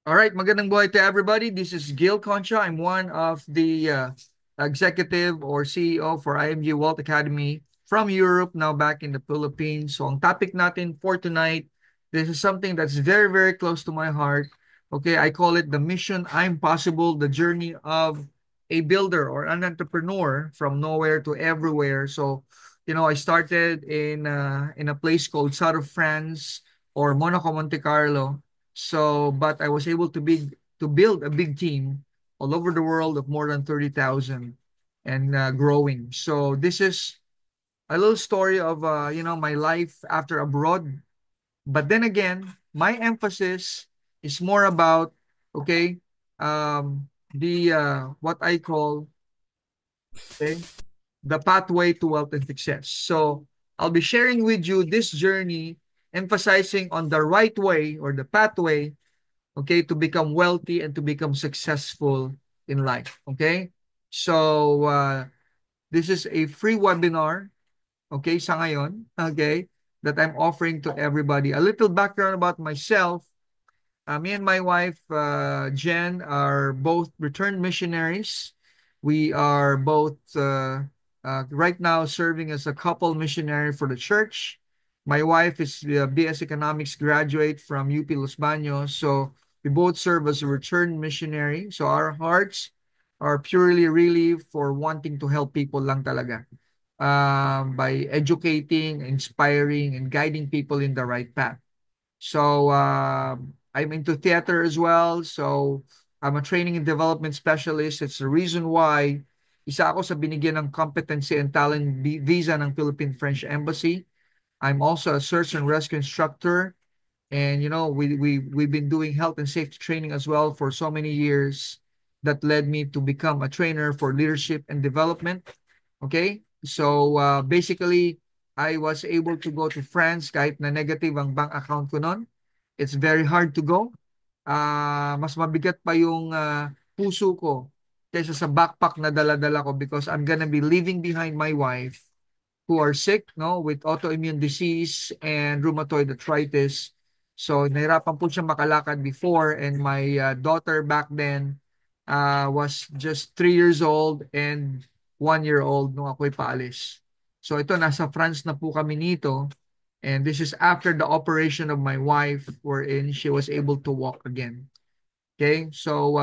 All right, magandang buhay to everybody. This is Gil Concha. I'm one of the executive or CEO for IMG Wealth Academy from Europe, now back in the Philippines. So ang topic natin for tonight, this is something that's very, very close to my heart. Okay, I call it the mission I'm possible, the journey of a builder or an entrepreneur from nowhere to everywhere. So, I started in a place called South of France or Monaco, Monte Carlo. So, but I was able to build a big team all over the world of more than 30,000 and growing. So this is a little story of my life after abroad. But then again, my emphasis is more about okay, the what I call okay, the pathway to wealth and success. So I'll be sharing with you this journey, emphasizing on the right way or the pathway, okay, to become wealthy and to become successful in life. Okay, so this is a free webinar, okay, sa ngayon, okay, that I'm offering to everybody. A little background about myself. Me and my wife, Jen, are both returned missionaries. We are both right now serving as a couple missionary for the church. My wife is a BS Economics graduate from UP Los Baños. So we both serve as a returned missionary. So our hearts are purely really for wanting to help people lang talaga. By educating, inspiring, and guiding people in the right path. So I'm into theater as well. So I'm a training and development specialist. It's the reason why isa ako sa binigyan ng competency and talent visa ng Philippine French Embassy. I'm also a search and rescue instructor. And we've been doing health and safety training as well for so many years that led me to become a trainer for leadership and development. Okay? So basically, I was able to go to France kahit na negative ang bank account ko noon. It's very hard to go. Mas mabigat pa yung puso ko kaysa sa backpack na dala-dala ko because I'm gonna be leaving behind my wife who are sick, no, with autoimmune disease and rheumatoid arthritis. So, nahirapan po siya makalakad before and my daughter back then was just 3 years old and 1 year old nung ako'y paalis. So, ito, nasa France na po kami nito and this is after the operation of my wife wherein she was able to walk again. Okay, so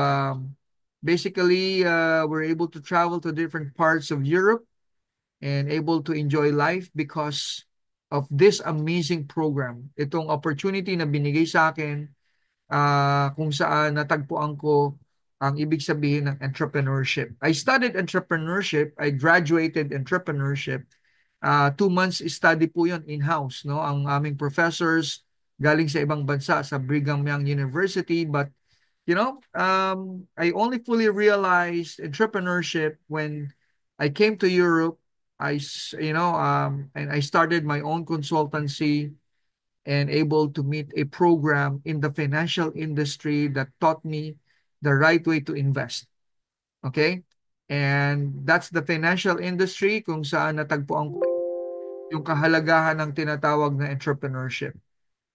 basically, we're able to travel to different parts of Europe and able to enjoy life because of this amazing program. Itong opportunity na binigay sa akin kung saan natagpuan ko ang ibig sabihin ng entrepreneurship. I studied entrepreneurship. I graduated entrepreneurship. 2 months study po yun in-house. No? Ang aming professors galing sa ibang bansa sa Brigham Young University. But, I only fully realized entrepreneurship when I came to Europe. And I started my own consultancy and able to meet a program in the financial industry that taught me the right way to invest. Okay? And that's the financial industry kung saan natagpuan ko yung kahalagahan ng tinatawag na entrepreneurship.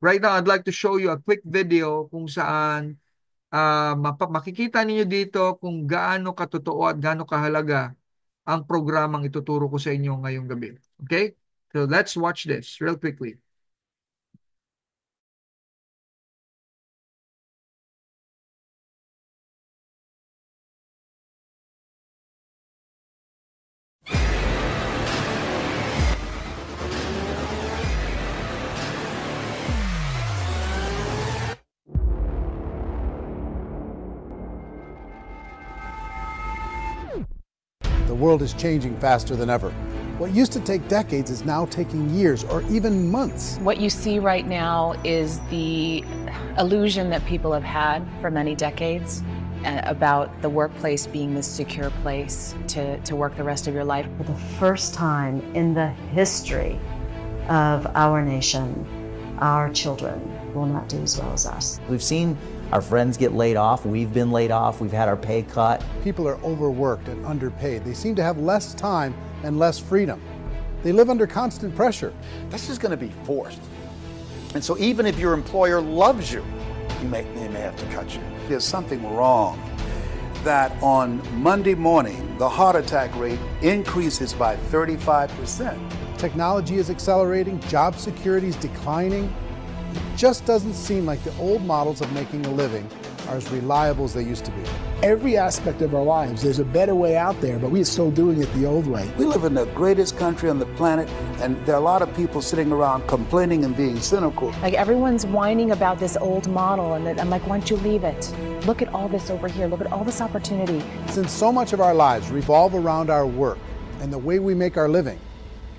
Right now, I'd like to show you a quick video kung saan makikita ninyo dito kung gaano katotoo at gaano kahalaga ang programang ituturo ko sa inyo ngayong gabi. Okay? So let's watch this real quickly. The world is changing faster than ever. What used to take decades is now taking years or even months. What you see right now is the illusion that people have had for many decades about the workplace being this secure place to work the rest of your life. For the first time in the history of our nation, our children will not do as well as us. We've seen our friends get laid off. We've been laid off. We've had our pay cut. People are overworked and underpaid. They seem to have less time and less freedom. They live under constant pressure. This is going to be forced. And so even if your employer loves you, they may have to cut you. There's something wrong that on Monday morning, the heart attack rate increases by 35%. Technology is accelerating, job security is declining. It just doesn't seem like the old models of making a living are as reliable as they used to be. Every aspect of our lives, there's a better way out there, but we're still doing it the old way. We live in the greatest country on the planet, and there are a lot of people sitting around complaining and being cynical. Like everyone's whining about this old model, and I'm like, why don't you leave it? Look at all this over here. Look at all this opportunity. Since so much of our lives revolve around our work and the way we make our living,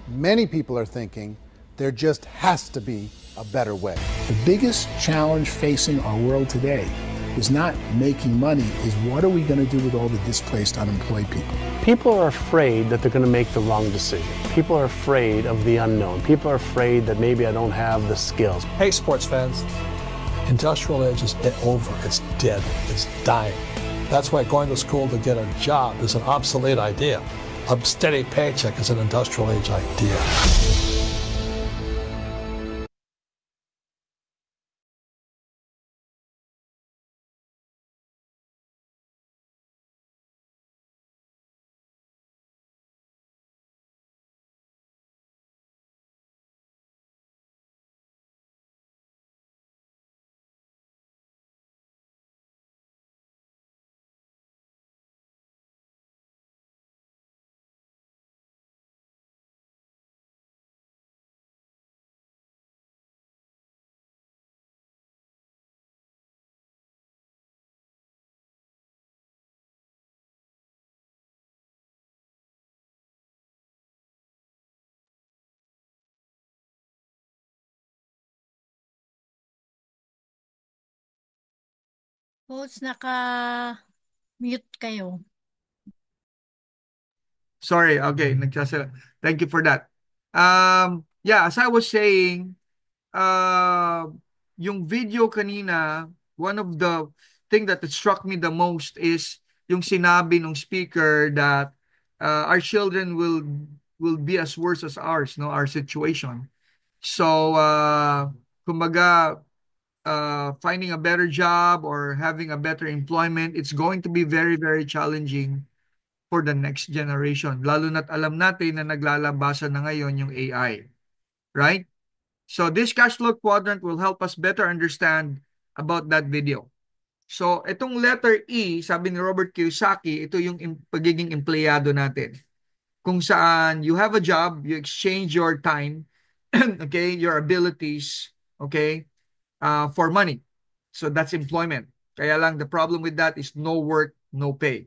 many people are thinking there just has to be a better way. The biggest challenge facing our world today is not making money, is what are we going to do with all the displaced, unemployed people? People are afraid that they're going to make the wrong decision. People are afraid of the unknown. People are afraid that maybe I don't have the skills. Hey, sports fans, industrial age is over. It's dead. It's dying. That's why going to school to get a job is an obsolete idea. A steady paycheck is an industrial age idea. Coach, naka-mute kayo. Sorry, okay. Thank you for that. Yeah, as I was saying, uh, yung video kanina, one of the thing that struck me the most is yung sinabi ng speaker that our children will be as worse as ours, no, our situation. So, kumbaga, finding a better job or having a better employment, it's going to be very, very challenging for the next generation. Lalo na't alam natin na naglalabasan na ngayon yung AI. Right? So this cash flow quadrant will help us better understand about that video. So itong letter E, sabi ni Robert Kiyosaki, ito yung pagiging empleyado natin. Kung saan you have a job, you exchange your time, okay, your abilities, okay, for money. So that's employment. Kaya lang the problem with that is no work, no pay.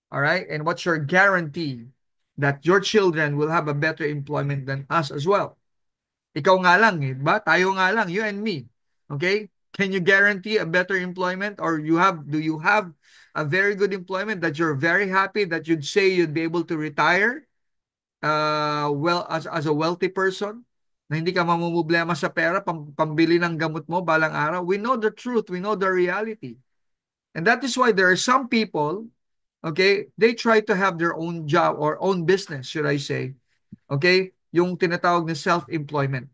All right? And what's your guarantee that your children will have a better employment than us as well? Ikaw nga lang, eh, ba? Tayo nga lang, you and me. Okay? Can you guarantee a better employment, or do you have a very good employment that you're very happy that you'd say you'd be able to retire well as a wealthy person? Na hindi ka mamumblema sa pera, pambili ng gamot mo balang araw? We know the truth, we know the reality. And that is why there are some people, okay, they try to have their own job or own business, should I say. Okay? Yung tinatawag na self-employment.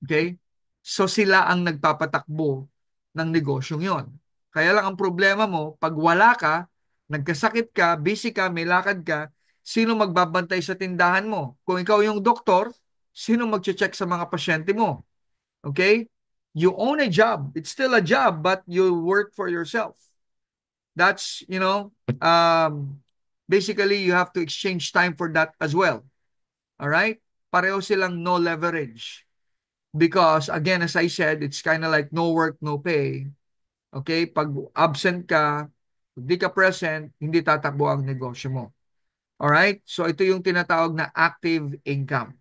Okay? So sila ang nagpapatakbo ng negosyong yon. Kaya lang ang problema mo, pag wala ka, nagkasakit ka, busy ka, may lakad ka, sino magbabantay sa tindahan mo? Kung ikaw yung doktor, sino mag-check sa mga pasyente mo? Okay? You own a job. It's still a job, but you work for yourself. That's, basically you have to exchange time for that as well. All right? Pareho silang no leverage. Because again, as I said, it's kind of like no work, no pay. Okay? Pag absent ka, hindi ka present, hindi tatakbo ang negosyo mo. All right? So ito yung tinatawag na active income.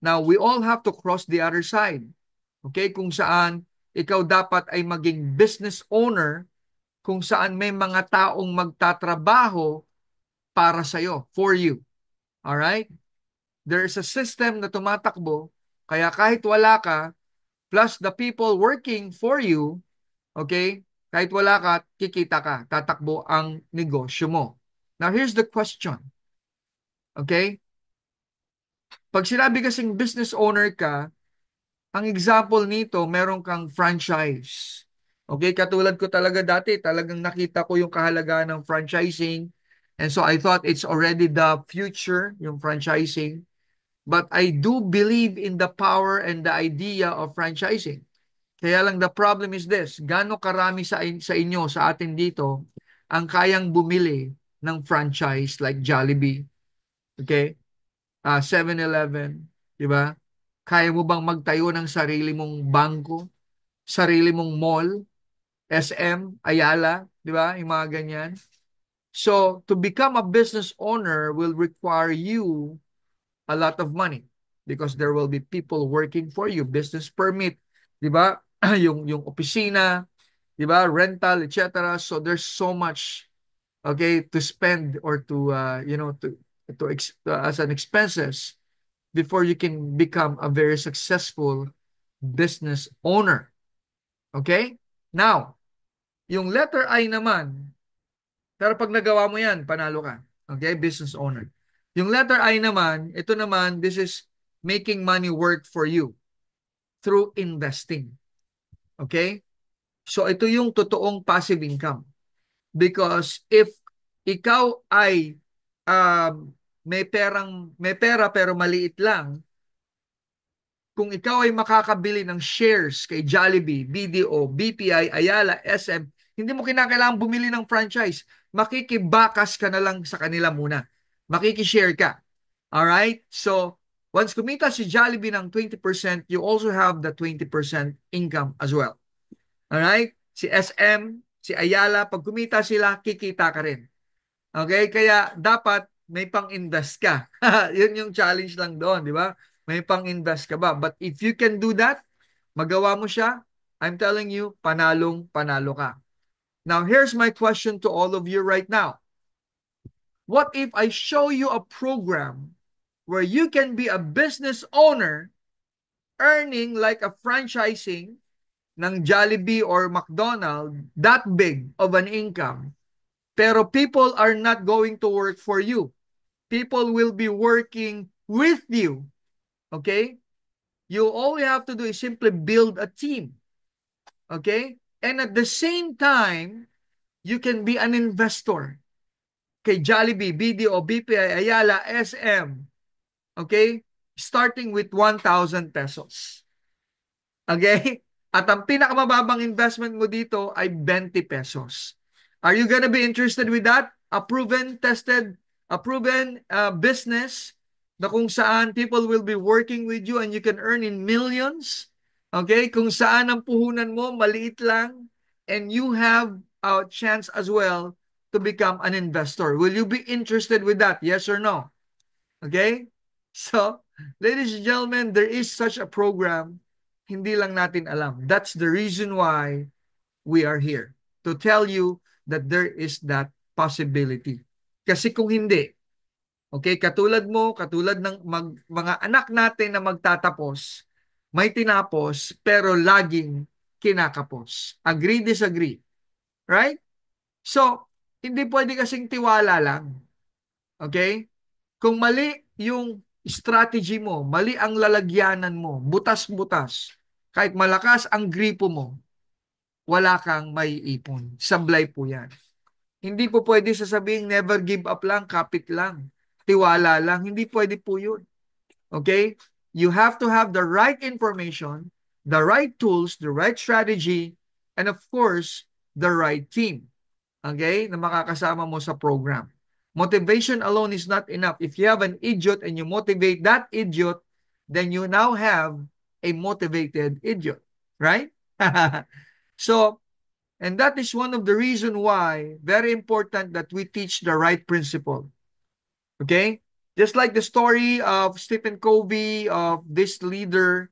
Now, we all have to cross the other side. Okay? Kung saan ikaw dapat ay maging business owner, kung saan may mga taong magtatrabaho para sa'yo, for you. All right? There is a system na tumatakbo, kaya kahit wala ka, plus the people working for you, okay, kahit wala ka, kikita ka, tatakbo ang negosyo mo. Now, here's the question. Okay? Pag sinabi kasing business owner ka, ang example nito, meron kang franchise. Okay, katulad ko talaga dati, talagang nakita ko yung kahalagahan ng franchising. And so I thought it's already the future, yung franchising. But I do believe in the power and the idea of franchising. Kaya lang the problem is this, gaano karami sa inyo, sa atin dito, ang kayang bumili ng franchise like Jollibee, okay? 7-Eleven, di ba? Kaya mo bang magtayo ng sarili mong bangko, sarili mong mall, SM, Ayala, di ba? Yung mga ganyan. So, to become a business owner will require you a lot of money because there will be people working for you, business permit, 'di ba? yung opisina, 'di ba? Rental, etc. So there's so much okay to spend or to as an expenses before you can become a very successful business owner. Okay? Now, yung letter I naman, pero pag nagawa mo 'yan, panalo ka. Okay? Business owner. Yung letter I naman, ito naman, this is making money work for you through investing. Okay? So ito yung totoong passive income. Because if ikaw ay may pera pero maliit lang, kung ikaw ay makakabili ng shares kay Jollibee, BDO, BPI, Ayala, SM, hindi mo kinakailangan bumili ng franchise. Makikibakas ka na lang sa kanila muna. Makikishare ka. Alright? So, once kumita si Jollibee ng 20%, you also have the 20% income as well. Alright? Si SM, si Ayala, pag kumita sila, kikita ka rin. Okay? Kaya dapat may pang-invest ka. Yun yung challenge lang doon, di ba? May pang-invest ka ba? But if you can do that, magawa mo siya, I'm telling you, panalong-panalo ka. Now, here's my question to all of you right now. What if I show you a program where you can be a business owner earning like a franchising ng Jollibee or McDonald's, that big of an income, pero people are not going to work for you. People will be working with you. Okay? You all you have to do is simply build a team. Okay? And at the same time, you can be an investor. Kay Jollibee, BDO, BPI, Ayala, SM. Okay? Starting with 1,000 pesos. Okay? At ang pinakamababang investment mo dito ay 20 pesos. Are you gonna be interested with that? A proven, tested, a proven business na kung saan people will be working with you and you can earn in millions. Okay? Kung saan ang puhunan mo, maliit lang, and you have a chance as well to become an investor. Will you be interested with that? Yes or no? Okay? So, ladies and gentlemen, there is such a program. Hindi lang natin alam. That's the reason why we are here. To tell you that there is that possibility. Kasi kung hindi, okay, katulad mo, katulad ng mga anak natin na magtatapos, may tinapos, pero laging kinakapos. Agree, disagree. Right? So, hindi pwede kasing tiwala lang. Okay? Kung mali yung strategy mo, mali ang lalagyanan mo, butas-butas, kahit malakas ang gripo mo, wala kang maiipon. Sablay po yan. Hindi po pwede sasabihin, never give up lang, kapit lang, tiwala lang. Hindi pwede po yun. Okay? You have to have the right information, the right tools, the right strategy, and of course, the right team. Okay? Na makakasama mo sa program. Motivation alone is not enough. If you have an idiot and you motivate that idiot, then you now have a motivated idiot. Right? So, and that is one of the reason why very important that we teach the right principle. Okay? Just like the story of Stephen Covey, of this leader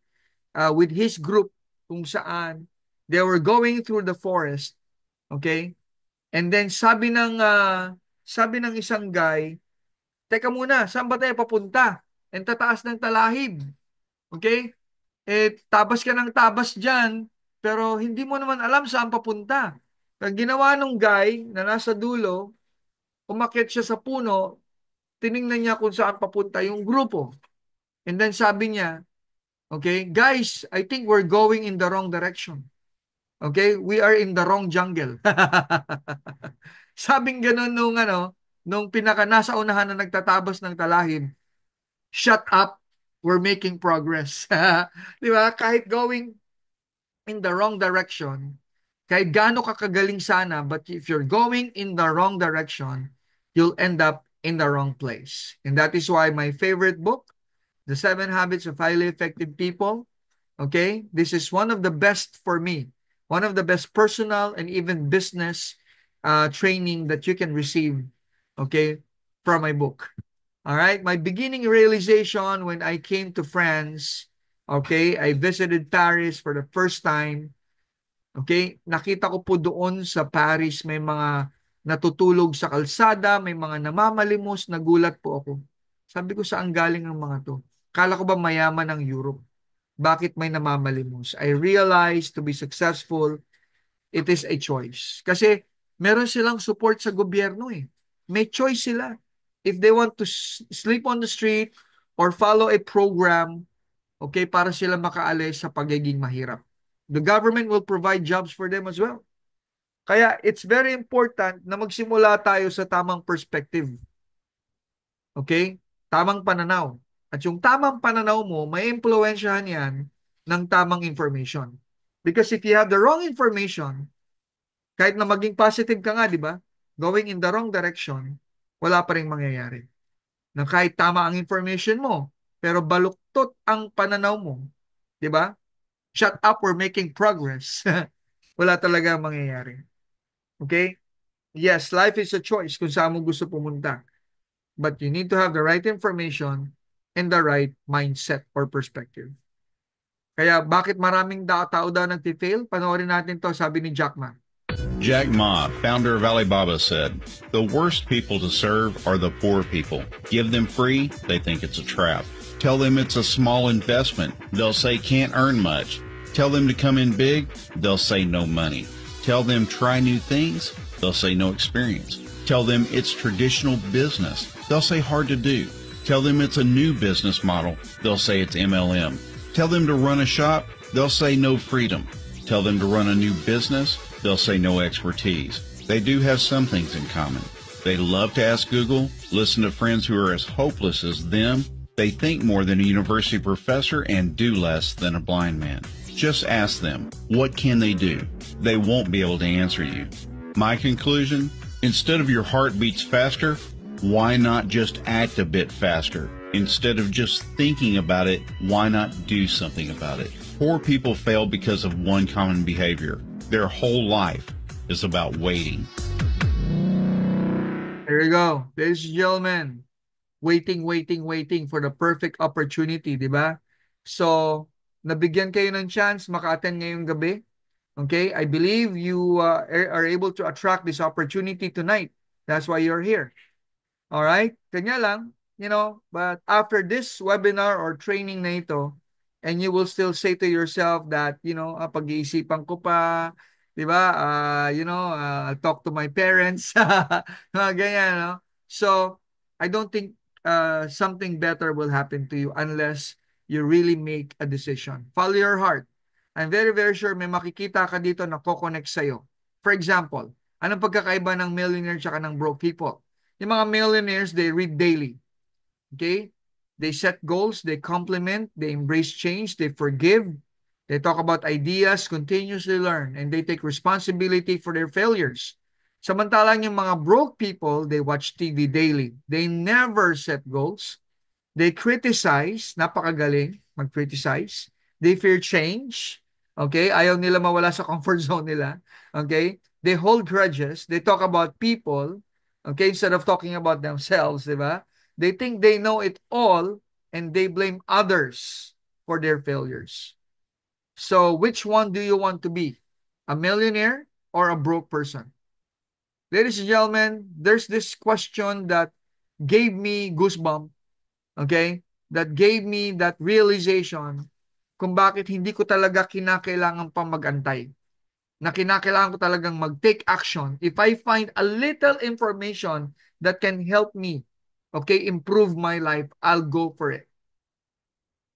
with his group, kung saan they were going through the forest. Okay? And then sabi ng isang guy, teka muna, saan ba tayo papunta? And tataas ng talahib. Okay? Tabas ka ng tabas dyan, pero hindi mo naman alam saan papunta. Ang ginawa nung guy na nasa dulo, umakyat siya sa puno, tiningnan niya kung saan papunta yung grupo. And then sabi niya, okay, guys, I think we're going in the wrong direction. Okay? We are in the wrong jungle. Sabing ganun nung pinaka nasa unahan na nagtatabas ng talahib, shut up, we're making progress. Di ba? Kahit going in the wrong direction, kahit gaano ka kagaling sana, but if you're going in the wrong direction, you'll end up in the wrong place. And that is why my favorite book, The 7 Habits of Highly Effective People, okay, this is one of the best for me, one of the best personal and even business training that you can receive, okay, from my book. All right, my beginning realization when I came to France, okay, I visited Paris for the first time. Okay, nakita ko po doon sa Paris may mga natutulog sa kalsada, may mga namamalimos, nagulat po ako. Sabi ko, saan galing ang mga to? Kala ko ba mayaman ang Europe? Bakit may namamalimos? I realized to be successful, it is a choice. Kasi meron silang support sa gobyerno eh. May choice sila. If they want to sleep on the street or follow a program, okay, para sila makaalis sa pagiging mahirap. The government will provide jobs for them as well. Kaya it's very important na magsimula tayo sa tamang perspective. Okay? Tamang pananaw. At yung tamang pananaw mo, may impluwensyahan yan ng tamang information. Because if you have the wrong information, kahit na maging positive ka nga, di ba? Going in the wrong direction, wala pa rin mangyayari. Na kahit tama ang information mo, pero baluktot ang pananaw mo, di ba? Shut up, we're making progress. Wala talaga mangyayari. Okay? Yes, life is a choice kung saan mo gusto pumunta. But you need to have the right information and the right mindset or perspective. Kaya bakit maraming tao daw nag-fail? Panoorin natin to, sabi ni Jack Ma. Jack Ma, founder of Alibaba, said, "The worst people to serve are the poor people. Give them free, they think it's a trap. Tell them it's a small investment, they'll say can't earn much. Tell them to come in big, they'll say no money. Tell them try new things, they'll say no experience. Tell them it's traditional business, they'll say hard to do. Tell them it's a new business model, they'll say it's MLM. Tell them to run a shop, they'll say no freedom. Tell them to run a new business, they'll say no expertise. They do have some things in common. They love to ask Google, listen to friends who are as hopeless as them. They think more than a university professor and do less than a blind man. Just ask them, what can they do? They won't be able to answer you. My conclusion, instead of your heart beats faster, why not just act a bit faster? Instead of just thinking about it, why not do something about it? Poor people fail because of one common behavior. Their whole life is about waiting. There you go. Ladies and gentlemen, waiting for the perfect opportunity, di ba? So, nabigyan kayo ng chance maka-attend ngayong gabi. Okay? I believe you are able to attract this opportunity tonight. That's why you're here. All right? Kanya lang, but after this webinar or training na ito, and you will still say to yourself that, pag-iisipan ko pa, di ba? I'll talk to my parents. Mga ganyan, no? So, I don't think something better will happen to you unless you really make a decision. Follow your heart. I'm very, very sure may makikita ka dito na ko-connect sa'yo. For example, anong pagkakaiba ng millionaire tsaka ng broke people? Yung mga millionaires, they read daily. Okay? They set goals, they complement, they embrace change, they forgive, they talk about ideas, continuously learn, and they take responsibility for their failures. Samantalang yung mga broke people, they watch TV daily. They never set goals. They criticize, napakagaling mag-criticize. They fear change. Okay? Ayaw nila mawala sa comfort zone nila. Okay? They hold grudges. They talk about people. Okay? Instead of talking about themselves, di ba? They think they know it all and they blame others for their failures. So, which one do you want to be? A millionaire or a broke person? Ladies and gentlemen, there's this question that gave me goosebumps, okay? That gave me that realization kung bakit hindi ko talaga kinakailangan pang mag-antay. Na kinakailangan ko talagang mag-take action. If I find a little information that can help me, okay, improve my life, I'll go for it.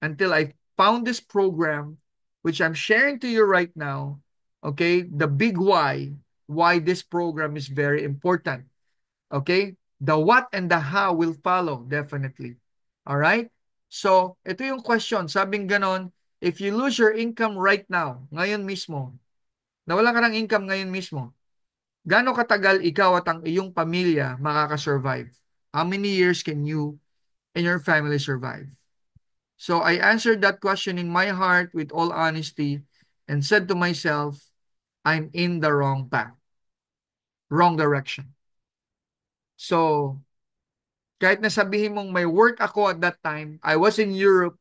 Until I found this program, which I'm sharing to you right now, Okay? The big why this program is very important. Okay? The what and the how will follow, definitely. All right? So, ito yung question. Sabing ganon, if you lose your income right now, ngayon mismo, nawala ka ng income ngayon mismo, gaano katagal ikaw at ang iyong pamilya makakasurvive? How many years can you and your family survive? So I answered that question in my heart with all honesty and said to myself, I'm in the wrong path, wrong direction. So, kahit na sabihin mong may work ako at that time, I was in Europe,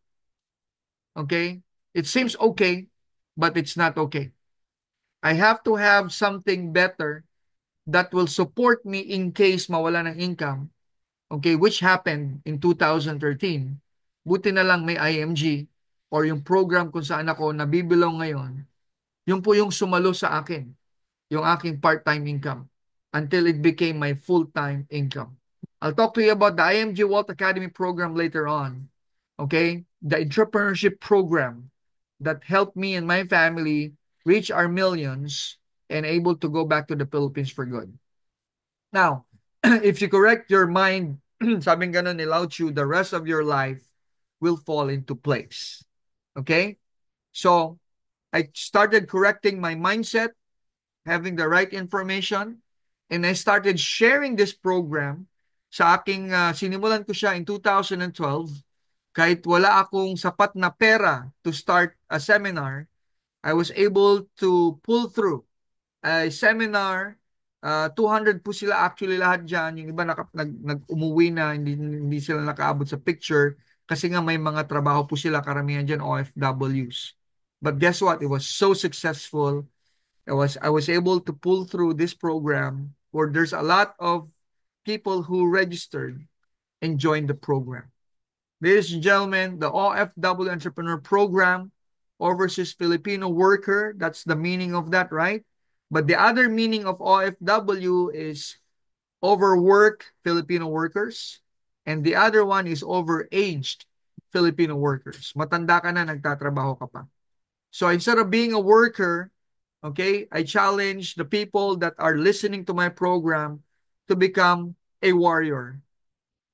okay? It seems okay, but it's not okay. I have to have something better that will support me in case mawala ng income, okay, which happened in 2013. Buti na lang may IMG or yung program kung saan ako nabibilong ngayon, yung po yung sumalo sa akin, yung aking part-time income until it became my full-time income. I'll talk to you about the IMG Wealth Academy program later on. Okay? The entrepreneurship program that helped me and my family reach our millions and able to go back to the Philippines for good. Now, if you correct your mind, sabing ganun ni Lao Tzu, the rest of your life will fall into place. Okay? So, I started correcting my mindset, having the right information, and I started sharing this program sa aking, sinimulan ko siya in 2012. Kahit wala akong sapat na pera to start a seminar, I was able to pull through a seminar. 200 po sila actually lahat dyan. Yung iba nag-umuwi na, hindi sila nakaabot sa picture kasi nga may mga trabaho po sila, karamihan dyan OFWs. But guess what? It was so successful. I was able to pull through this program where there's a lot of people who registered and joined the program. Ladies and gentlemen, the OFW Entrepreneur Program, Overseas Filipino Worker, that's the meaning of that, right? But the other meaning of OFW is overworked Filipino workers, and the other one is overaged Filipino workers. Matanda ka na, nagtatrabaho ka pa. So instead of being a worker, okay, I challenge the people that are listening to my program to become a warrior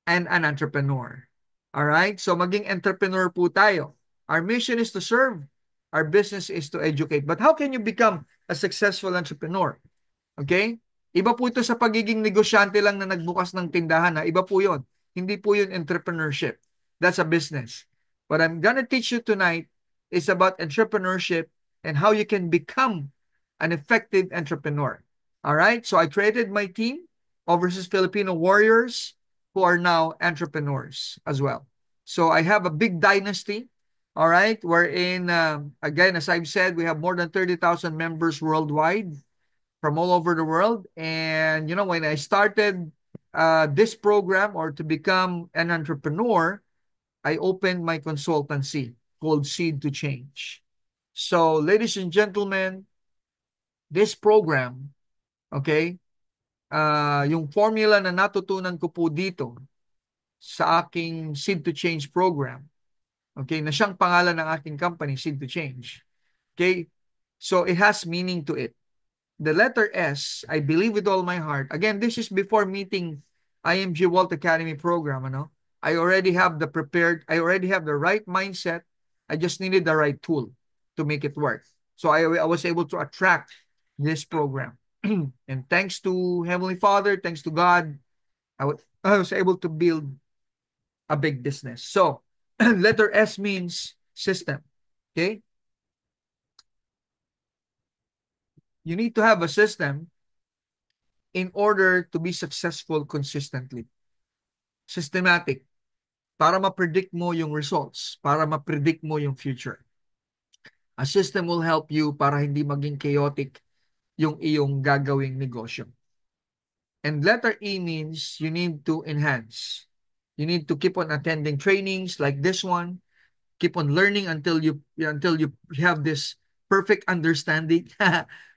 and an entrepreneur. All right? So maging entrepreneur po tayo. Our mission is to serve. Our business is to educate. But how can you become a successful entrepreneur? Okay? Iba po ito sa pagiging negosyante lang na nagbukas ng tindahan. Ha? Iba po yun. Hindi po yun entrepreneurship. That's a business. What I'm gonna teach you tonight is about entrepreneurship and how you can become an effective entrepreneur. All right? So I created my team, Overseas Filipino Warriors, who are now entrepreneurs as well. So I have a big dynasty, all right, wherein, again, as I've said, we have more than 30,000 members worldwide from all over the world. And, you know, when I started this program or to become an entrepreneur, I opened my consultancy called Seed to Change. So, ladies and gentlemen, this program, okay, yung formula na natutunan ko po dito sa aking Seed to Change program, okay, na siyang pangalan ng aking company, Seed to Change. Okay, so it has meaning to it. The letter S, I believe with all my heart. Again, this is before meeting IMG Wealth Academy program, ano? I already have the right mindset. I just needed the right tool to make it work. So I was able to attract this program. And thanks to Heavenly Father, thanks to God, I was able to build a big business. So, letter S means system. Okay? You need to have a system in order to be successful consistently. Systematic. Para ma-predict mo yung results. Para ma-predict mo yung future. A system will help you para hindi maging chaotic yung iyong gagawing negosyo. And letter E means you need to enhance. You need to keep on attending trainings like this one. Keep on learning until you have this perfect understanding.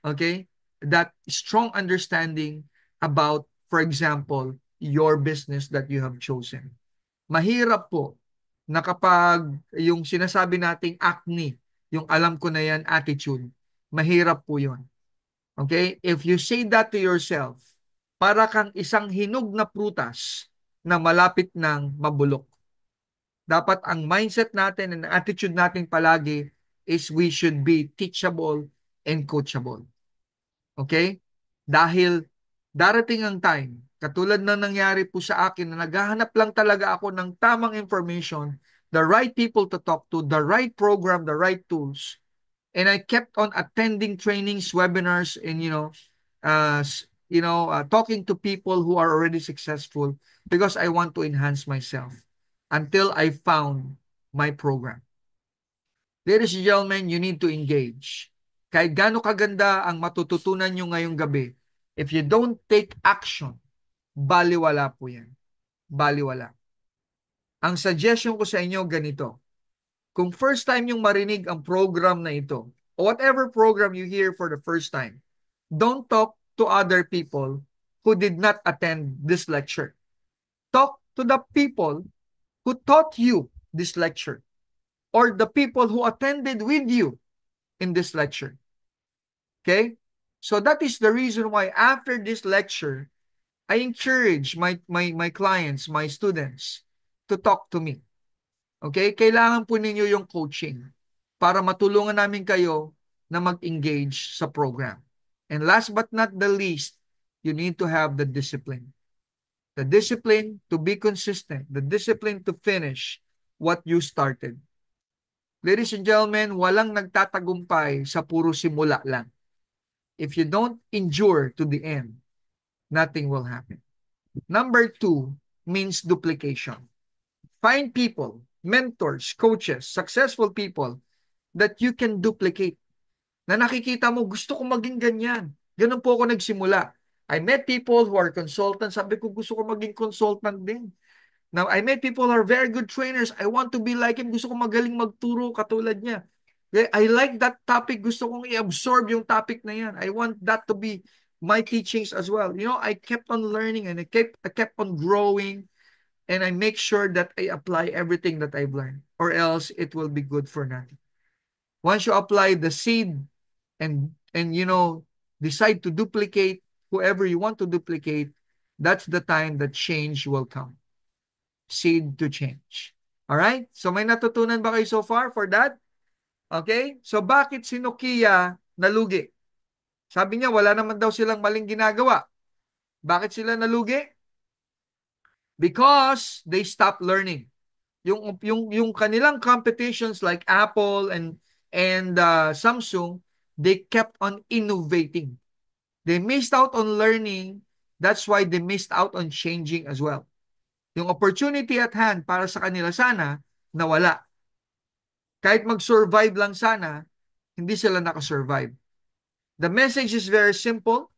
Okay? That strong understanding about, for example, your business that you have chosen. Mahirap po na kapag yung sinasabi nating acne, yung alam ko na yan attitude, mahirap po yun. Okay? If you say that to yourself, para kang isang hinog na prutas na malapit ng mabulok. Dapat ang mindset natin and attitude natin palagi is we should be teachable and coachable. Okay? Dahil darating ang time, katulad na nangyari po sa akin na naghahanap lang talaga ako ng tamang information, the right people to talk to, the right program, the right tools, and I kept on attending trainings, webinars, and talking to people who are already successful because I want to enhance myself until I found my program. Ladies and gentlemen, you need to engage. Kahit gaano kaganda ang matututunan nyo ngayong gabi, if you don't take action, baliwala po yan. Baliwala. Ang suggestion ko sa inyo ganito, kung first time yung marinig ang program na ito, or whatever program you hear for the first time, don't talk to other people who did not attend this lecture. Talk to the people who taught you this lecture, or the people who attended with you in this lecture. Okay? So that is the reason why after this lecture, I encourage my clients, my students, to talk to me. Okay? Kailangan po ninyo yung coaching para matulungan namin kayo na mag-engage sa program. And last but not the least, you need to have the discipline. The discipline to be consistent. The discipline to finish what you started. Ladies and gentlemen, walang nagtatagumpay sa puro simula lang. If you don't endure to the end, nothing will happen. Number 2 means duplication. Find people, mentors, coaches, successful people that you can duplicate. Na nakikita mo, gusto ko maging ganyan. Ganun po ako nagsimula. I met people who are consultants. Sabi ko, gusto ko maging consultant din. Now, I met people who are very good trainers. I want to be like him. Gusto ko magaling magturo katulad niya. I like that topic. Gusto kong i-absorb yung topic na yan. I want that to be my teachings as well. I kept on learning and I kept on growing, and I make sure that I apply everything that I've learned, or else it will be good for nothing. Once you apply the seed and decide to duplicate whoever you want to duplicate, that's the time that change will come. Seed to change. All right? So may natutunan ba kayo so far for that? Okay? So bakit si Nokia nalugi? Sabi niya wala naman daw silang maling ginagawa. Bakit sila nalugi? Because they stopped learning. Yung kanilang competitions like Apple and Samsung, they kept on innovating. They missed out on learning. That's why they missed out on changing as well. Yung opportunity at hand para sa kanila sana, nawala. Kahit mag-survive lang sana, hindi sila nakasurvive. The message is very simple.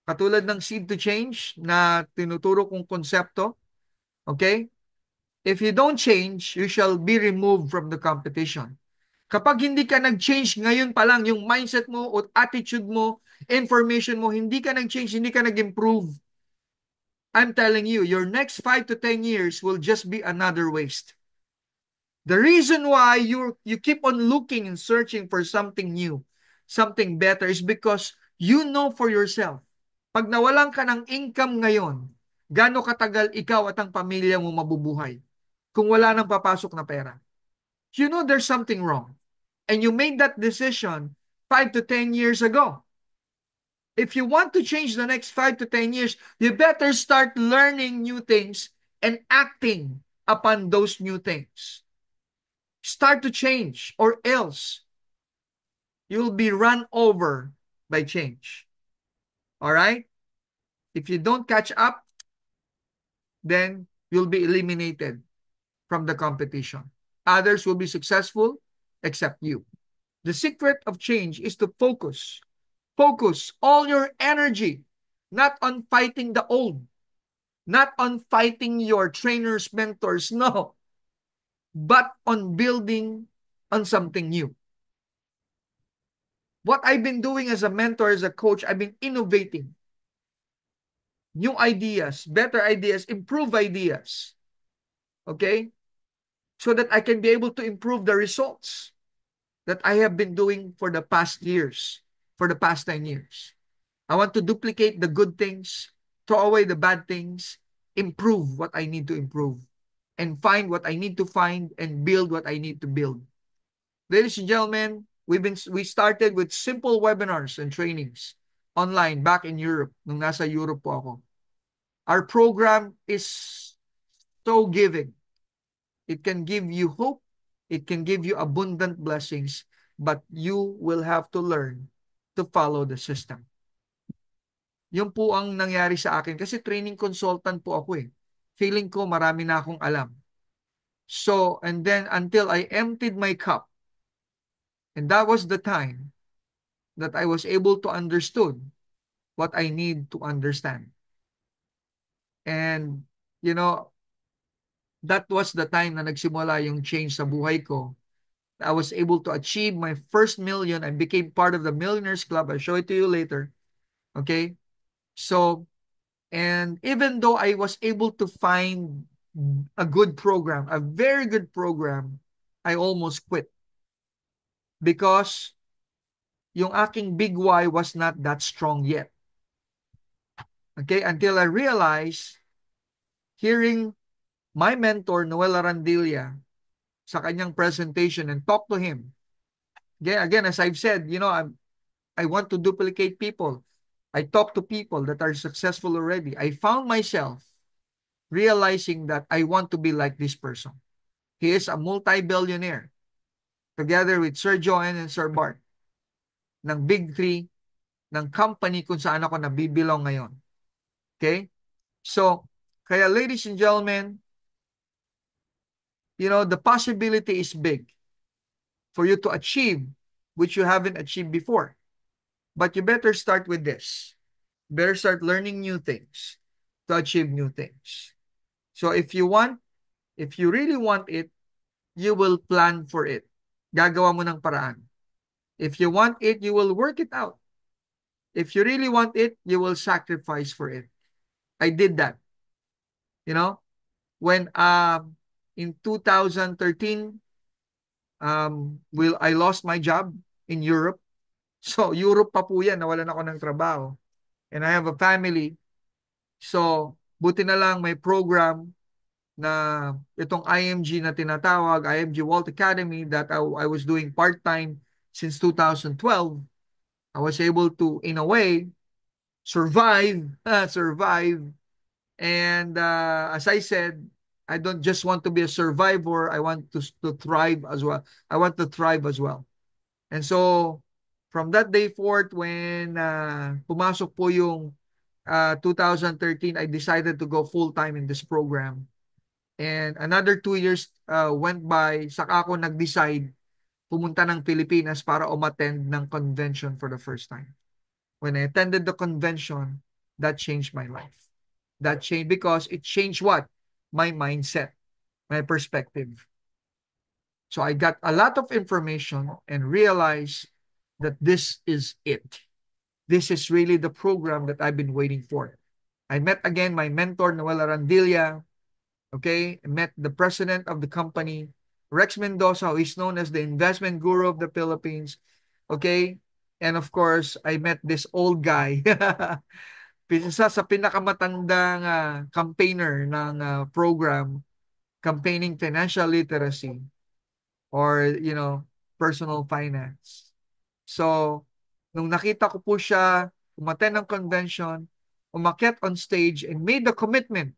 Katulad ng seed to change na tinuturo kong konsepto. Okay? If you don't change, you shall be removed from the competition. Kapag hindi ka nag-change ngayon pa lang, yung mindset mo o attitude mo, information mo, hindi ka nag-change, hindi ka nag-improve, I'm telling you, your next 5 to 10 years will just be another waste. The reason why you keep on looking and searching for something new, something better, is because you know for yourself, pag nawalan ka ng income ngayon, gaano katagal ikaw at ang pamilya mo mabubuhay kung wala nang papasok na pera? You know there's something wrong. And you made that decision 5 to 10 years ago. If you want to change the next 5 to 10 years, you better start learning new things and acting upon those new things. Start to change, or else you'll be run over by change. All right? If you don't catch up, then you'll be eliminated from the competition. Others will be successful except you. The secret of change is to focus. Focus all your energy, not on fighting the old, not on fighting your trainers, mentors, no, but on building on something new. What I've been doing as a mentor, as a coach, I've been innovating. New ideas, better ideas, improve ideas. Okay? So that I can be able to improve the results that I have been doing for the past years. for the past 10 years. I want to duplicate the good things, throw away the bad things, improve what I need to improve, and find what I need to find and build what I need to build. Ladies and gentlemen, we started with simple webinars and trainings online back in Europe, nung nasa Europe po ako. Our program is so giving. It can give you hope, it can give you abundant blessings, but you will have to learn to follow the system. Yun po ang nangyari sa akin kasi training consultant po ako eh. Feeling ko marami na akong alam. So, and then until I emptied my cup, and that was the time that I was able to understood what I need to understand. And, you know, that was the time na nagsimula yung change sa buhay ko. I was able to achieve my first million and became part of the Millionaires Club. I'll show it to you later. Okay? So, and even though I was able to find a good program, a very good program, I almost quit. Because yung aking big why was not that strong yet. Okay? Until I realized, hearing my mentor, Noel Arandilla, sa kanyang presentation and talk to him. Again, as I've said, you know, I want to duplicate people. I talk to people that are successful already. I found myself realizing that I want to be like this person. He is a multi-billionaire together with Sir Joanne and Sir Bart ng Big Three ng company kung saan ako nabibilong ngayon. Okay? So, kaya ladies and gentlemen, you know, the possibility is big for you to achieve which you haven't achieved before. But you better start with this. Better start learning new things to achieve new things. So if you really want it, you will plan for it. Gagawa mo ng paraan. If you want it, you will work it out. If you really want it, you will sacrifice for it. I did that. You know, when in 2013, I lost my job in Europe. So, Europe pa po yan, nawalan ako ng trabaho. And I have a family. So, buti na lang may program na itong IMG na tinatawag, IMG Walt Academy, that I was doing part-time since 2012. I was able to, in a way, survive. And as I said, I don't just want to be a survivor, I want to thrive as well. I want to thrive as well. And so, from that day forth, when pumasok po yung 2013, I decided to go full-time in this program. And another 2 years went by, saka ako nag-decide pumunta ng Pilipinas para umattend ng convention for the first time. When I attended the convention, that changed my life. That changed because it changed what? My mindset, my perspective. So I got a lot of information and realized that this is it. This is really the program that I've been waiting for. I met again my mentor, Noel Arandilla. Okay, I met the president of the company, Rex Mendoza, who is known as the investment guru of the Philippines. Okay, and of course, I met this old guy. Isa sa pinakamatandang campaigner ng program, campaigning financial literacy or, you know, personal finance. So, nung nakita ko po siya, umattend ng convention, umakyat on stage and made the commitment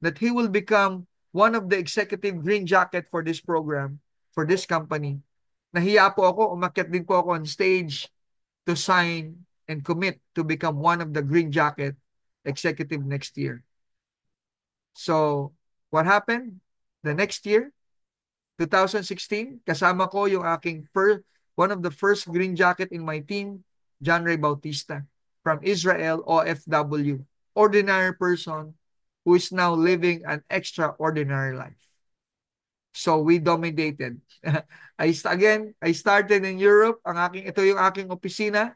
that he will become one of the executive green jacket for this program, for this company. Nahiya po ako, umakyat din po ako on stage to sign and commit to become one of the green jacket executive next year. So, what happened? The next year, 2016, kasama ko yung aking one of the first green jacket in my team, John Ray Bautista, from Israel, OFW, ordinary person who is now living an extraordinary life. So we dominated. I started in Europe. Ito yung aking opisina.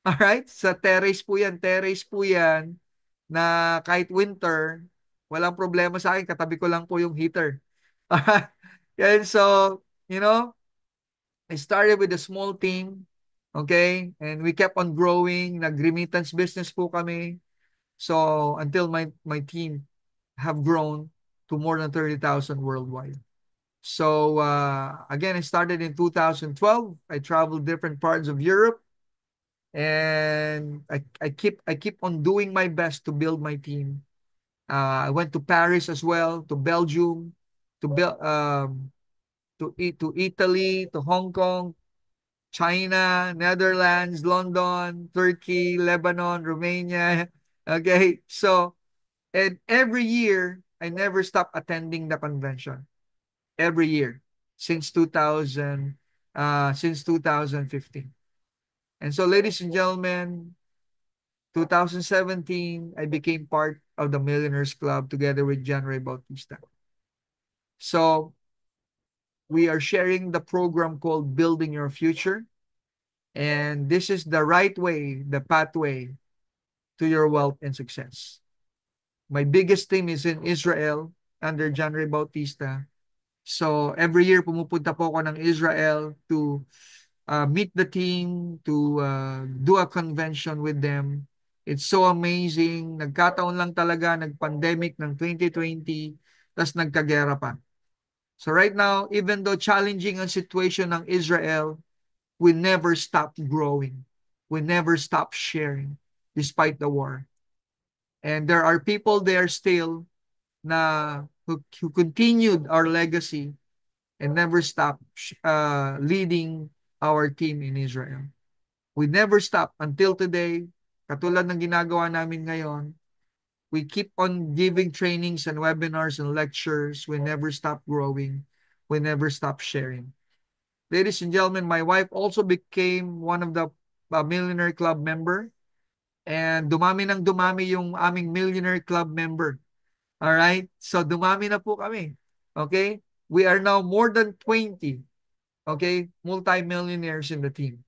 Alright? Sa terrace po yan. Terrace po yan na kahit winter, walang problema sa akin. Katabi ko lang po yung heater. And so, you know, I started with a small team. Okay? And we kept on growing. Nag-remittance business po kami. So until my team have grown to more than 30,000 worldwide. So again, I started in 2012. I traveled different parts of Europe, and I keep on doing my best to build my team. I went to Paris as well, to Belgium, to Bel to Italy, to Hong Kong, China, Netherlands, London, Turkey, Lebanon, Romania. Okay, so and every year I never stop attending the convention. Every year since 2015. And so, ladies and gentlemen, 2017, I became part of the Millionaires Club together with John Ray Bautista. So, we are sharing the program called Building Your Future. And this is the right way, the pathway to your wealth and success. My biggest team is in Israel under John Ray Bautista. So, every year pumupunta po ako ng Israel to meet the team, to do a convention with them. It's so amazing. Nagkataon lang talaga, nag-pandemic ng 2020, tas nagkagera pa. So right now, even though challenging ang situation ng Israel, we never stop growing. We never stop sharing despite the war. And there are people there still who continued our legacy and never stop leading our team in Israel. We never stop until today. Katulad ng ginagawa namin ngayon, we keep on giving trainings and webinars and lectures. We never stop growing. We never stop sharing. Ladies and gentlemen, my wife also became one of the Millionaire Club member. And dumami ng dumami yung aming Millionaire Club member. Alright? So dumami na po kami. Okay? We are now more than 20, okay, multi-millionaires in the team.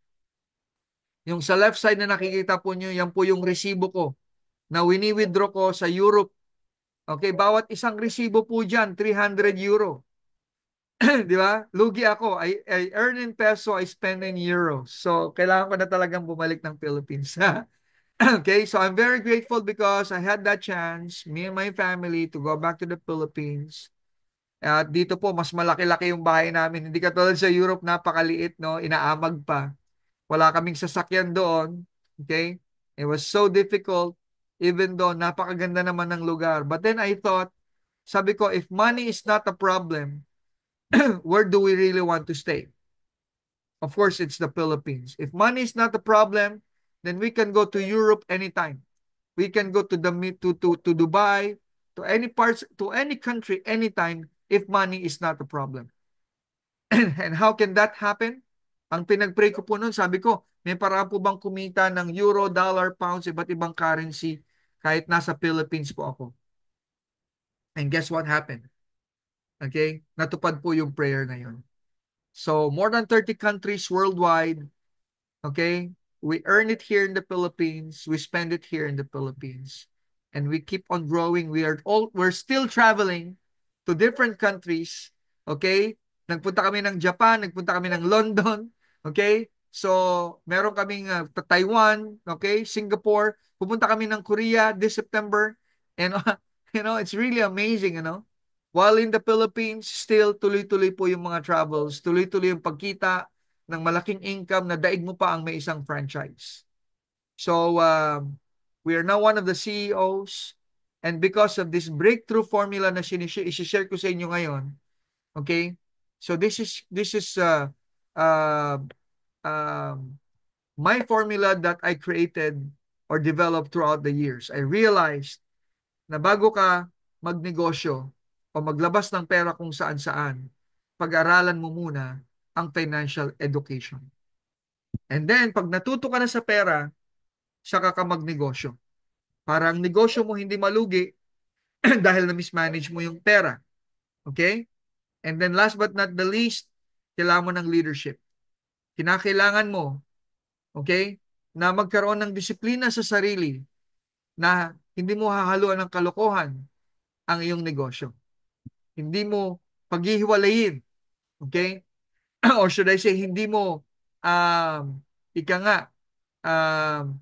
Yung sa left side na nakikita po nyo, yan po yung resibo ko na wini-withdraw ko sa Europe. Okay, bawat isang resibo po dyan, 300 euro. Di ba? Lugi ako. I earn in peso, I spend in euros. So, kailangan ko na talagang bumalik ng Philippines. Okay, so I'm very grateful because I had that chance, me and my family, to go back to the Philippines. At dito po, mas malaki-laki yung bahay namin. Hindi katulad sa Europe, napakaliit, no? Inaamag pa. Wala kaming sasakyan doon. Okay? It was so difficult, even though napakaganda naman ng lugar. But then I thought, sabi ko, if money is not a problem, where do we really want to stay? Of course, it's the Philippines. If money is not a problem, then we can go to Europe anytime. We can go to to Dubai, to any parts, to any country anytime if money is not a problem. And how can that happen? Ang pinag-pray ko po nun, sabi ko, may paraan po bang kumita ng euro, dollar, pounds, iba't ibang currency kahit nasa Philippines po ako? And guess what happened? Okay? Natupad po yung prayer na yun. So, more than 30 countries worldwide, okay? We earn it here in the Philippines. We spend it here in the Philippines. And we keep on growing. We're still traveling to different countries. Okay? Nagpunta kami ng Japan, nagpunta kami ng London. Okay? So, meron kaming Taiwan, okay? Singapore. Pupunta kami ng Korea this September. And, it's really amazing, While in the Philippines, still tuloy-tuloy po yung mga travels. Tuloy-tuloy yung pagkita ng malaking income na daig mo pa ang may isang franchise. So, we are now one of the CEOs, and because of this breakthrough formula na isi-share ko sa inyo ngayon, okay? So this is my formula that I created or developed throughout the years. I realized na bago ka magnegosyo o maglabas ng pera kung saan-saan, pag-aralan mo muna ang financial education. And then, pag natuto ka na sa pera, saka ka magnegosyo. Para ang negosyo mo hindi malugi dahil na-mismanage mo yung pera. Okay? And then last but not the least, kailangan mo ng leadership. Kinakailangan mo, okay, na magkaroon ng disiplina sa sarili na hindi mo hahaluan ng kalokohan ang iyong negosyo. Hindi mo paghihiwalayin, okay? Or should I say, hindi mo ika nga, um,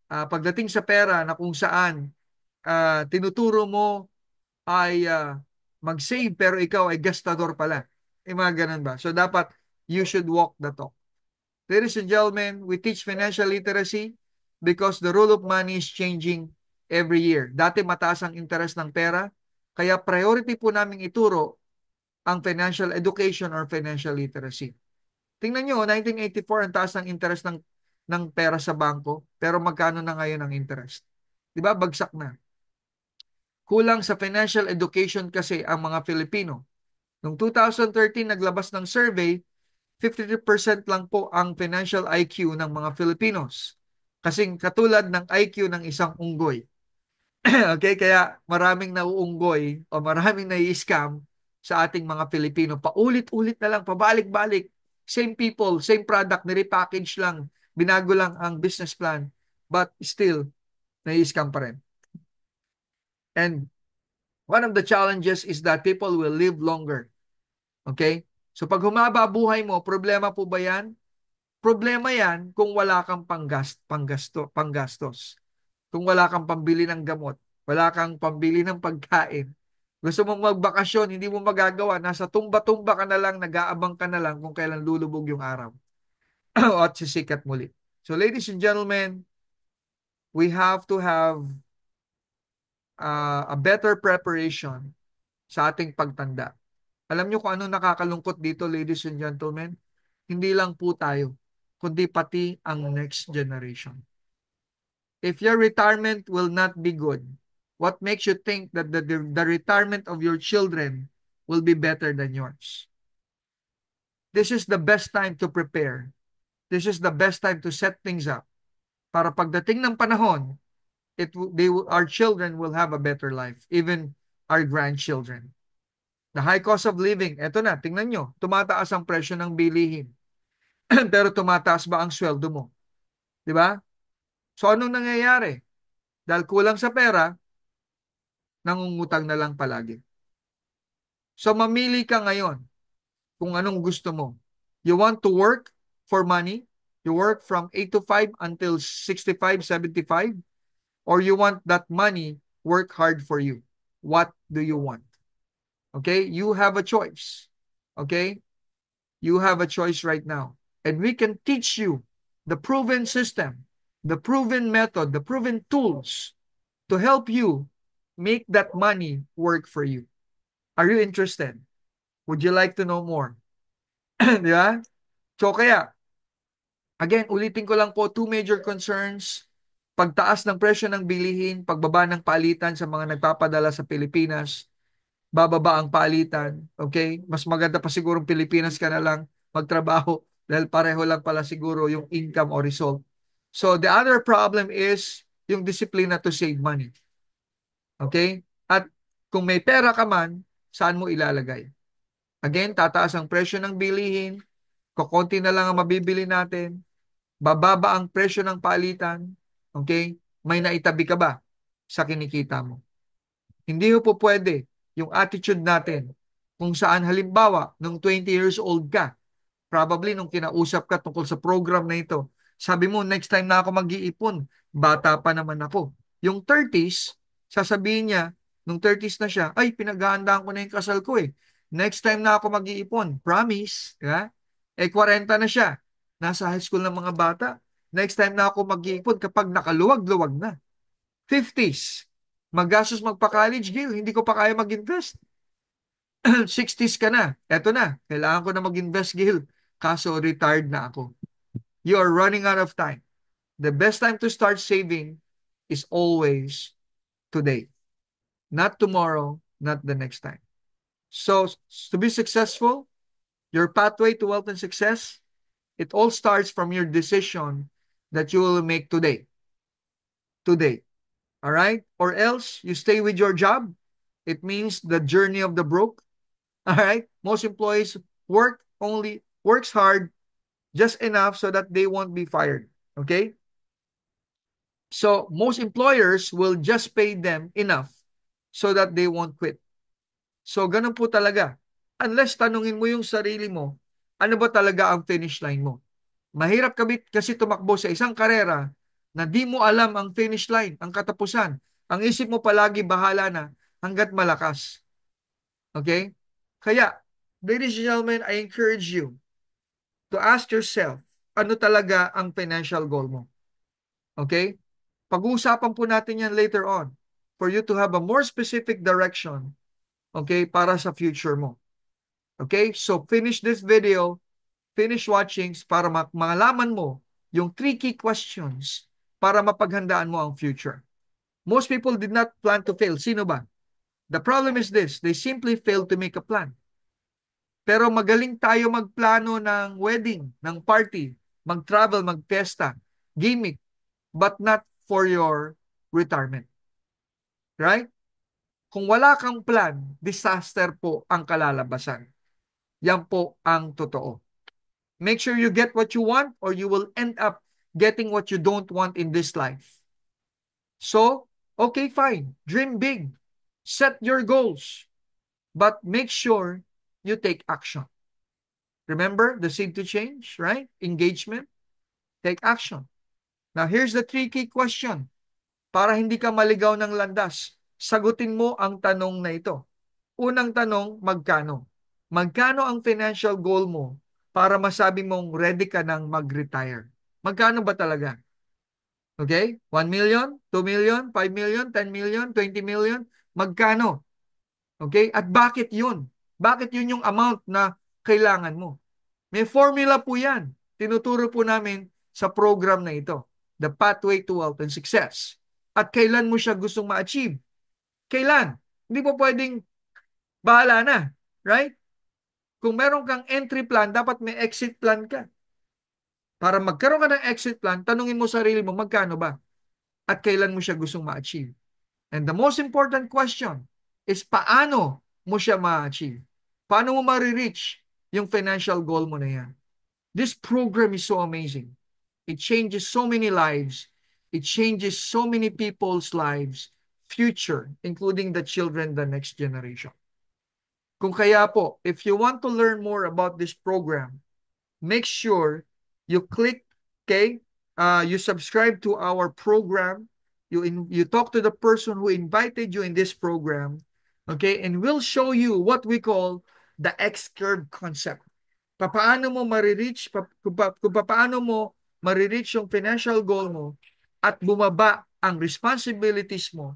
pagdating sa pera na kung saan tinuturo mo ay mag-save pero ikaw ay gastador pala. Mga ganun ba? So dapat you should walk the talk. Ladies and gentlemen, we teach financial literacy because the rule of money is changing every year. Dati mataas ang interest ng pera, kaya priority po namin ituro ang financial education or financial literacy. Tingnan nyo, 1984 ang taas ng interest ng pera sa bangko, pero magkano na ngayon ang interest? Di ba? Bagsak na. Kulang sa financial education kasi ang mga Filipino. Noong 2013, naglabas ng survey, 53% lang po ang financial IQ ng mga Filipinos. Kasing katulad ng IQ ng isang unggoy. Okay, kaya maraming nauunggoy o maraming nai-scam sa ating mga Filipino. Paulit-ulit na lang, pabalik-balik. Same people, same product, nirepackage lang. Binago lang ang business plan. But still, nai-scam pa rin. And one of the challenges is that people will live longer. Okay? So pag humaba buhay mo, problema po ba yan? Problema yan kung wala kang panggastos. Kung wala kang pambili ng gamot, wala kang pambili ng pagkain. Gusto mong magbakasyon, hindi mo magagawa. Nasa tumba-tumba ka na lang, nag-aabang ka na lang kung kailan lulubog yung araw. At sisikat muli. So ladies and gentlemen, we have to have a better preparation sa ating pagtanda. Alam nyo kung anong nakakalungkot dito, ladies and gentlemen? Hindi lang po tayo, kundi pati ang next generation. If your retirement will not be good, what makes you think that the retirement of your children will be better than yours? This is the best time to prepare. This is the best time to set things up. Para pagdating ng panahon, our children will have a better life, even our grandchildren. The high cost of living, eto na, tingnan nyo, tumataas ang presyo ng bilihin. Pero tumataas ba ang sweldo mo? Di ba? So anong nangyayari? Dahil kulang sa pera, nangungutang na lang palagi. So mamili ka ngayon kung anong gusto mo. You want to work for money? You work from 8 to 5 until 65, 75? Or you want that money work hard for you? What do you want? Okay? You have a choice. Okay? You have a choice right now. And we can teach you the proven system, the proven method, the proven tools to help you make that money work for you. Are you interested? Would you like to know more? Di ba? So kaya, again, ulitin ko lang po, two major concerns. Pagtaas ng presyo ng bilihin, pagbaba ng palitan sa mga nagpapadala sa Pilipinas, bababa ang palitan, okay? Mas maganda pa siguro Pilipinas ka na lang magtrabaho dahil pareho lang pala siguro yung income o result. So the other problem is yung disiplina to save money. Okay? At kung may pera ka man, saan mo ilalagay? Again, tataas ang presyo ng bilihin, kukunti na lang ang mabibili natin, bababa ang presyo ng palitan, okay? May naitabi ka ba sa kinikita mo? Hindi po pwede yung attitude natin kung saan halimbawa, nung 20 years old ka, probably nung kinausap ka tungkol sa program na ito, sabi mo, next time na ako mag-iipon, bata pa naman ako. Yung 30s, sasabihin niya, nung 30s na siya, ay, pinaghahandaan ko na yung kasal ko eh. Next time na ako mag-iipon, promise. Yeah? Eh, 40 na siya. Nasa high school ng mga bata. Next time na ako mag-iipon kapag nakaluwag-luwag na. 50s, magastos magpa-college, Gil, hindi ko pa kaya mag-invest. 60s ka na, eto na, kailangan ko na mag-invest, Gil. Kaso retired na ako. You are running out of time. The best time to start saving is always today. Not tomorrow, not the next time. So, to be successful, your pathway to wealth and success, it all starts from your decision that you will make today. Today. All right? Or else, you stay with your job. It means the journey of the broke. All right? Most employees works hard, just enough so that they won't be fired. Okay? So, most employers will just pay them enough so that they won't quit. So, ganun po talaga. Unless tanungin mo yung sarili mo, ano ba talaga ang finish line mo? Mahirap kasi tumakbo sa isang karera na di mo alam ang finish line, ang katapusan. Ang isip mo palagi bahala na hanggat malakas. Okay? Kaya, ladies and gentlemen, I encourage you to ask yourself, ano talaga ang financial goal mo? Okay? Pag-uusapan po natin yan later on for you to have a more specific direction, okay, para sa future mo. Okay? So, finish this video, finish watching para malaman mo yung 3 key questions para mapaghandaan mo ang future. Most people did not plan to fail. Sino ba? The problem is this, they simply failed to make a plan. Pero magaling tayo magplano ng wedding, ng party, mag-travel, mag-fiesta, gimmick, but not for your retirement. Right? Kung wala kang plan, disaster po ang kalalabasan. Yan po ang totoo. Make sure you get what you want or you will end up getting what you don't want in this life. So, okay, fine. Dream big. Set your goals. But make sure you take action. Remember the seed to change, right? Engagement. Take action. Now, here's the tricky question. Para hindi ka maligaw ng landas, sagutin mo ang tanong na ito. Unang tanong, magkano? Magkano ang financial goal mo para masabi mong ready ka nang mag-retire? Magkano ba talaga? Okay? 1 million, 2 million, 5 million, 10 million, 20 million? Magkano? Okay? At bakit yun? Bakit yun yung amount na kailangan mo? May formula po yan. Tinuturo po namin sa program na ito. The Pathway to Wealth and Success. At kailan mo siya gustong ma-achieve? Kailan? Hindi po pwedeng bahala na. Right? Kung meron kang entry plan, dapat may exit plan ka. Para magkaroon ka ng exit plan, tanungin mo sarili mo, magkano ba? At kailan mo siya gustong ma-achieve? And the most important question is paano mo siya ma-achieve? Paano mo ma-reach yung financial goal mo na yan? This program is so amazing. It changes so many lives. It changes so many people's lives, future, including the children, the next generation. Kung kaya po, if you want to learn more about this program, make sure you click, okay, you subscribe to our program, you talk to the person who invited you in this program, okay, and we'll show you what we call the X-curve concept. Paano mo marireach, kung paano mo marireach yung financial goal mo at bumaba ang responsibilities mo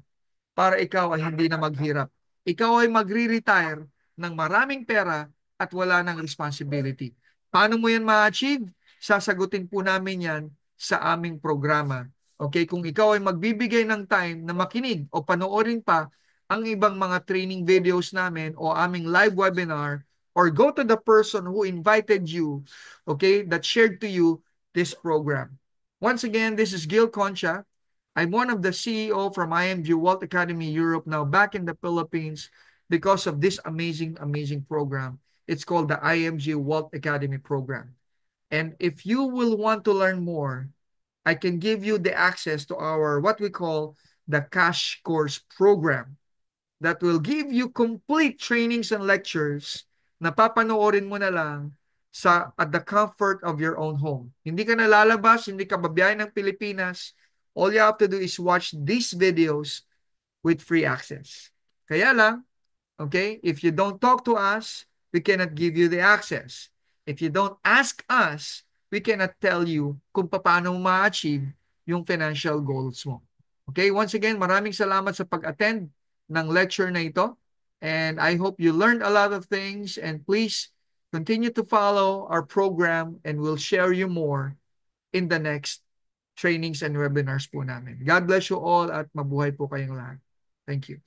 para ikaw ay hindi na maghirap. Ikaw ay magre-retire ng maraming pera at wala ng responsibility. Paano mo yan ma-achieve? Sasagutin po namin yan sa aming programa. Okay, kung ikaw ay magbibigay ng time na makinig o panoorin pa ang ibang mga training videos namin o aming live webinar, or go to the person who invited you, okay, that shared to you this program. Once again, this is Gil Concha. I'm one of the CEO from IMG Wealth Academy Europe, now back in the Philippines because of this amazing, amazing program. It's called the IMG Wealth Academy program. And if you will want to learn more, I can give you the access to our, what we call the Cash Course program that will give you complete trainings and lectures na papanoorin mo na lang at the comfort of your own home. Hindi ka na lalabas, hindi ka babiyahin ng Pilipinas. All you have to do is watch these videos with free access. Kaya lang, okay, if you don't talk to us, we cannot give you the access. If you don't ask us, we cannot tell you kung paano mo ma-achieve yung financial goals mo. Okay, once again, maraming salamat sa pag-attend ng lecture na ito. And I hope you learned a lot of things, and please continue to follow our program and we'll share you more in the next trainings and webinars po namin. God bless you all at mabuhay po kayong lahat. Thank you.